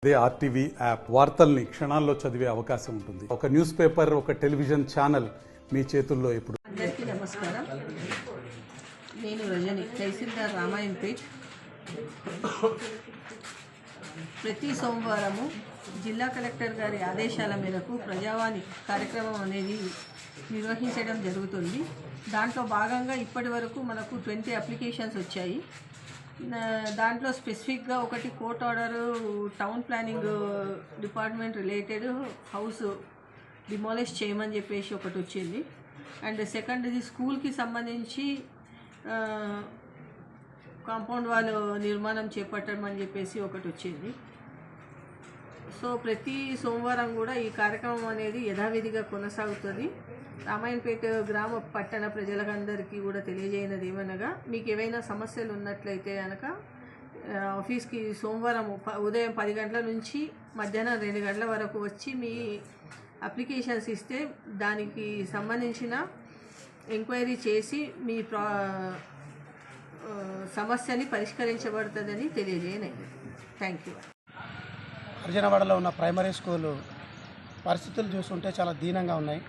అదే RTV app వార్తల్ని క్షణాల్లో చదివే అవకాశం ఉంటుంది. ఒక న్యూస్ పేపర్, ఒక టెలివిజన్ ఛానల్ మీ చేతుల్లో ఎప్పుడు. అందరికీ నమస్కారం. నేను రజని, తహసీల్దార్ రామాయణపేట్. ప్రతి సోమవారము జిల్లా కలెక్టర్ గారి ఆదేశాల మేరకు ప్రజావాణి కార్యక్రమం అనేది నిర్వహించడం జరుగుతుంది. దాంట్లో భాగంగా ఇప్పటి వరకు మనకు 20 అప్లికేషన్స్ వచ్చాయి. దాంట్లో స్పెసిఫిక్గా ఒకటి court order, town planning department related house demolish చేయమని చెప్పేసి ఒకటి వచ్చింది. అండ్ సెకండ్ ఇది స్కూల్కి సంబంధించి కాంపౌండ్ వాల్ నిర్మాణం చేపట్టమని చెప్పేసి ఒకటి వచ్చింది. సో ప్రతి సోమవారం కూడా ఈ కార్యక్రమం అనేది యథావిధిగా కొనసాగుతుంది. రామాయణపేట గ్రామ పట్టణ ప్రజలందరికీ కూడా తెలియజేయనది ఏమనగా, మీకు ఏవైనా సమస్యలు ఉన్నట్లయితే కనుక ఆఫీస్కి సోమవారం ఉదయం 10 గంటల నుంచి మధ్యాహ్నం 2 గంటల వరకు వచ్చి మీ అప్లికేషన్స్ ఇస్తే దానికి సంబంధించిన ఎంక్వైరీ చేసి మీ సమస్యని పరిష్కరించబడుతుందని తెలియజేయనది. Thank you. అర్జునవాడలో ఉన్న ప్రైమరీ స్కూలు పరిస్థితులు చూస్తుంటే చాలా దీనంగా ఉన్నాయి.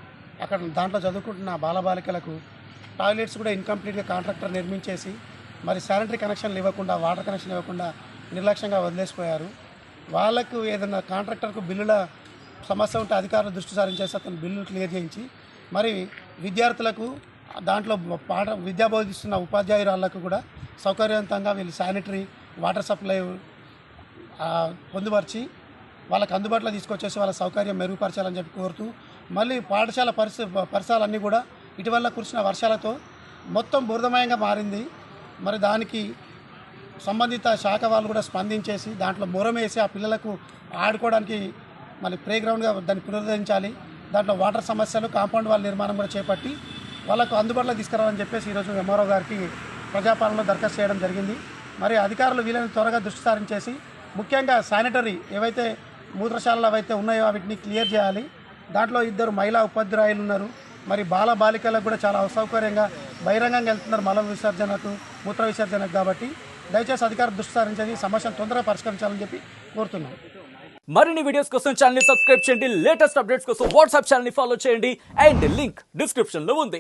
అక్కడ దాంట్లో చదువుకుంటున్న బాలబాలికలకు టాయిలెట్స్ కూడా ఇన్కంప్లీట్గా కాంట్రాక్టర్ నిర్మించేసి మరి శానిటరీ కనెక్షన్లు ఇవ్వకుండా, వాటర్ కనెక్షన్ ఇవ్వకుండా నిర్లక్ష్యంగా వదిలేసిపోయారు. వాళ్ళకు ఏదైనా కాంట్రాక్టర్కు బిల్లుల సమస్య ఉంటే అధికారులు దృష్టి సారించేసి అతను బిల్లులు క్లియర్ చేయించి మరి విద్యార్థులకు దాంట్లో విద్యా బోధిస్తున్న ఉపాధ్యాయురాళ్లకు కూడా సౌకర్యవంతంగా వీళ్ళు శానిటరీ వాటర్ సప్లై పొందుపరిచి వాళ్ళకి అందుబాటులో తీసుకొచ్చేసి వాళ్ళ సౌకర్యం మెరుగుపరచాలని చెప్పి కోరుతూ, మళ్ళీ పాఠశాల పరిసరాలన్నీ కూడా ఇటీవల కురిసిన వర్షాలతో మొత్తం బురదమయంగా మారింది. మరి దానికి సంబంధిత శాఖ వాళ్ళు కూడా స్పందించేసి దాంట్లో మొరమేసి ఆ పిల్లలకు ఆడుకోవడానికి మళ్ళీ ప్లే గ్రౌండ్గా దాన్ని పునరుద్ధరించాలి. దాంట్లో వాటర్ సమస్యలు, కాంపౌండ్ వాల్ నిర్మాణం కూడా చేపట్టి వాళ్ళకు అందుబాటులో తీసుకురావాలని చెప్పేసి ఈరోజు ఎంఆర్ఓ గారికి ప్రజాపాలనలో దరఖాస్తు చేయడం జరిగింది. మరి అధికారులు వీళ్ళని త్వరగా దృష్టి సారించేసి ముఖ్యంగా శానిటరీ ఏవైతే మూత్రశాలలు అవైతే ఉన్నాయో వాటిని క్లియర్ చేయాలి. దాంట్లో 2 మహిళా ఉపాధ్యాయులు ఉన్నారు. మరి బాలికలకు కూడా చాలా అసౌకర్యంగా బహిరంగంగా వెళ్తున్నారు మల విసర్జనకు, మూత్ర విసర్జనకు. కాబట్టి దయచేసి అధికారులు దృష్టి సారించేది సమస్యను తొందరగా పరిష్కరించాలని చెప్పి కోరుతున్నాం. మరిన్ని వీడియోస్ కోసం ఛానల్ ని సబ్స్క్రైబ్ చేయండి. లేటెస్ట్ అప్డేట్స్ కోసం వాట్సాప్ ఛానల్ ని ఫాలో చేయండి. అండ్ లింక్ డిస్క్రిప్షన్ లో ఉంది.